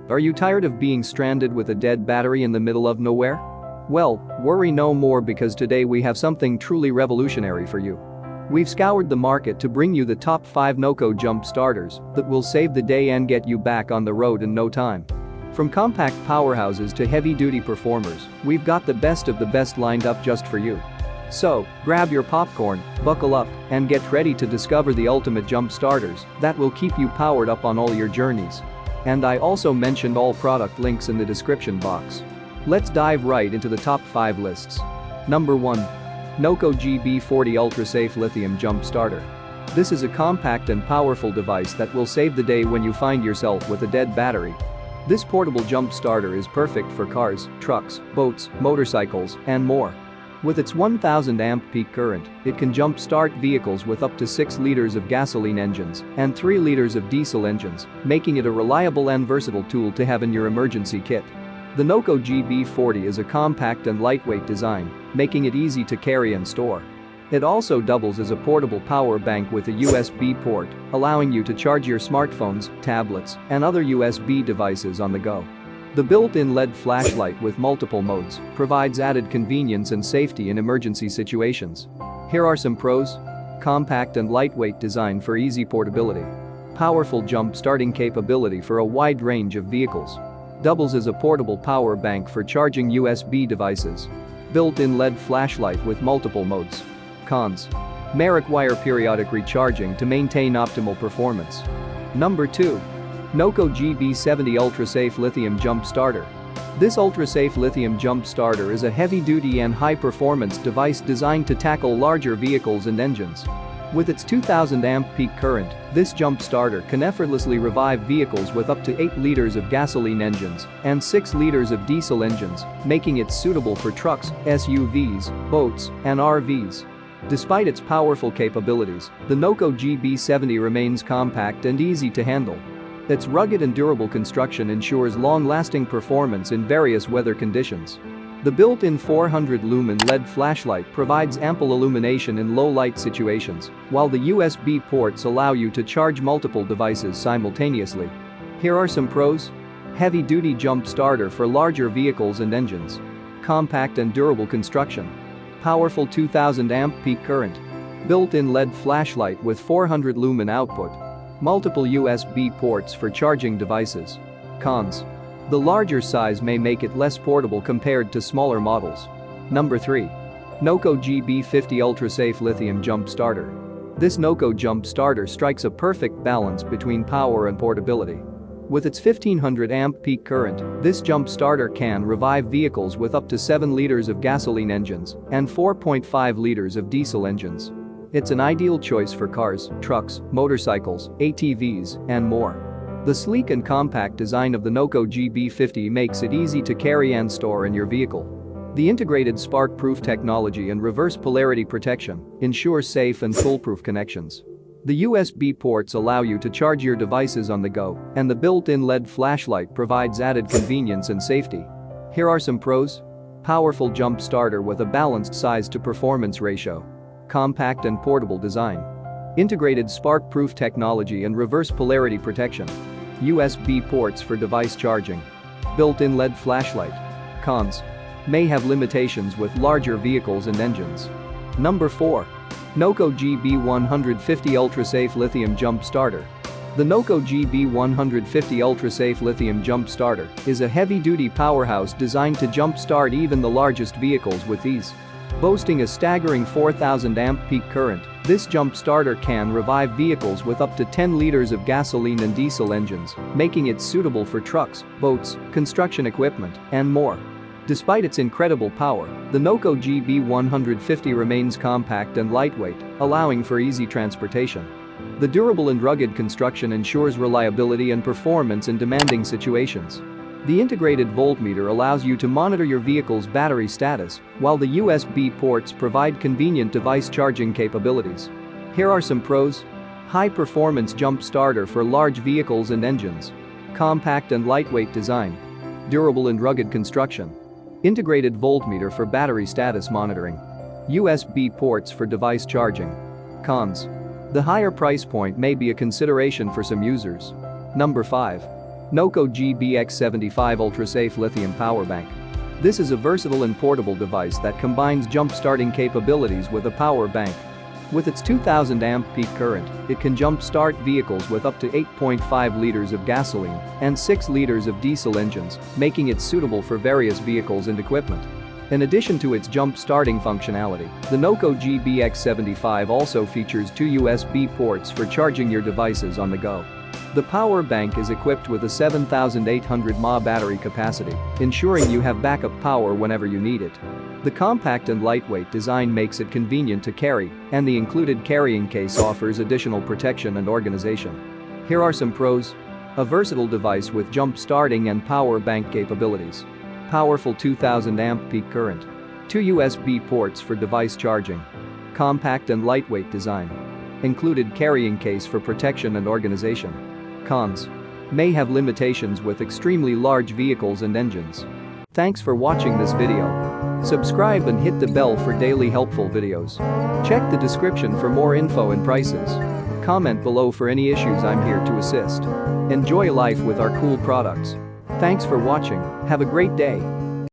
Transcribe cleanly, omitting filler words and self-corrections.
Are you tired of being stranded with a dead battery in the middle of nowhere? Well, worry no more because today we have something truly revolutionary for you. We've scoured the market to bring you the top 5 Noco jump starters that will save the day and get you back on the road in no time. From compact powerhouses to heavy-duty performers, we've got the best of the best lined up just for you. So, grab your popcorn, buckle up, and get ready to discover the ultimate jump starters that will keep you powered up on all your journeys. And I also mentioned all product links in the description box. Let's dive right into the top 5 lists. Number 1. Noco GB40 Ultra Safe Lithium Jump Starter. This is a compact and powerful device that will save the day when you find yourself with a dead battery. This portable jump starter is perfect for cars, trucks, boats, motorcycles, and more. With its 1000 amp peak current, it can jump start vehicles with up to 6 liters of gasoline engines and 3 liters of diesel engines, making it a reliable and versatile tool to have in your emergency kit. The Noco GB40 is a compact and lightweight design, making it easy to carry and store. It also doubles as a portable power bank with a USB port, allowing you to charge your smartphones, tablets, and other USB devices on the go. The built-in LED flashlight with multiple modes provides added convenience and safety in emergency situations. Here are some pros. Compact and lightweight design for easy portability. Powerful jump starting capability for a wide range of vehicles. Doubles as a portable power bank for charging USB devices. Built-in LED flashlight with multiple modes. Cons. May require periodic recharging to maintain optimal performance. Number 2. Noco GB70 Ultra Safe Lithium Jump Starter. This ultra-safe lithium jump starter is a heavy-duty and high-performance device designed to tackle larger vehicles and engines. With its 2000 amp peak current, this jump starter can effortlessly revive vehicles with up to 8 liters of gasoline engines and 6 liters of diesel engines, making it suitable for trucks, SUVs, boats, and RVs. Despite its powerful capabilities, the Noco GB70 remains compact and easy to handle. Its rugged and durable construction ensures long-lasting performance in various weather conditions. The built-in 400-lumen LED flashlight provides ample illumination in low-light situations, while the USB ports allow you to charge multiple devices simultaneously. Here are some pros. Heavy-duty jump starter for larger vehicles and engines. Compact and durable construction. Powerful 2000 amp peak current. Built-in LED flashlight with 400-lumen output. Multiple USB ports for charging devices. Cons. The larger size may make it less portable compared to smaller models. Number 3. Noco GB50 Ultra Safe Lithium Jump Starter. This Noco jump starter strikes a perfect balance between power and portability. With its 1500 amp peak current, this jump starter can revive vehicles with up to 7 liters of gasoline engines and 4.5 liters of diesel engines. It's an ideal choice for cars, trucks, motorcycles, ATVs, and more. The sleek and compact design of the Noco GB50 makes it easy to carry and store in your vehicle. The integrated spark-proof technology and reverse polarity protection ensure safe and foolproof connections. The USB ports allow you to charge your devices on the go, and the built-in LED flashlight provides added convenience and safety. Here are some pros. Powerful jump starter with a balanced size-to-performance ratio. Compact and portable design. Integrated spark-proof technology and reverse polarity protection. USB ports for device charging. Built-in LED flashlight. Cons. May have limitations with larger vehicles and engines. Number 4. Noco GB150 Ultra Safe Lithium Jump Starter. The Noco GB150 Ultra Safe Lithium Jump Starter is a heavy-duty powerhouse designed to jump-start even the largest vehicles with ease. Boasting a staggering 4000 amp peak current, this jump starter can revive vehicles with up to 10 liters of gasoline and diesel engines, making it suitable for trucks, boats, construction equipment, and more. Despite its incredible power, the Noco GB150 remains compact and lightweight, allowing for easy transportation. The durable and rugged construction ensures reliability and performance in demanding situations. The integrated voltmeter allows you to monitor your vehicle's battery status, while the USB ports provide convenient device charging capabilities. Here are some pros. High-performance jump starter for large vehicles and engines. Compact and lightweight design. Durable and rugged construction. Integrated voltmeter for battery status monitoring. USB ports for device charging. Cons. The higher price point may be a consideration for some users. Number 5. Noco GBX75 Ultra-Safe Lithium Power Bank. This is a versatile and portable device that combines jump-starting capabilities with a power bank. With its 2000 amp peak current, it can jump-start vehicles with up to 8.5 liters of gasoline and 6 liters of diesel engines, making it suitable for various vehicles and equipment. In addition to its jump-starting functionality, the Noco GBX75 also features 2 USB ports for charging your devices on the go. The power bank is equipped with a 7,800 mAh battery capacity, ensuring you have backup power whenever you need it. The compact and lightweight design makes it convenient to carry, and the included carrying case offers additional protection and organization. Here are some pros. A versatile device with jump-starting and power bank capabilities. Powerful 2000 amp peak current. 2 USB ports for device charging. Compact and lightweight design. Included carrying case for protection and organization. Cons. May have limitations with extremely large vehicles and engines. Thanks for watching this video. Subscribe and hit the bell for daily helpful videos. Check the description for more info and prices. Comment below for any issues. I'm here to assist. Enjoy life with our cool products. Thanks for watching. Have a great day.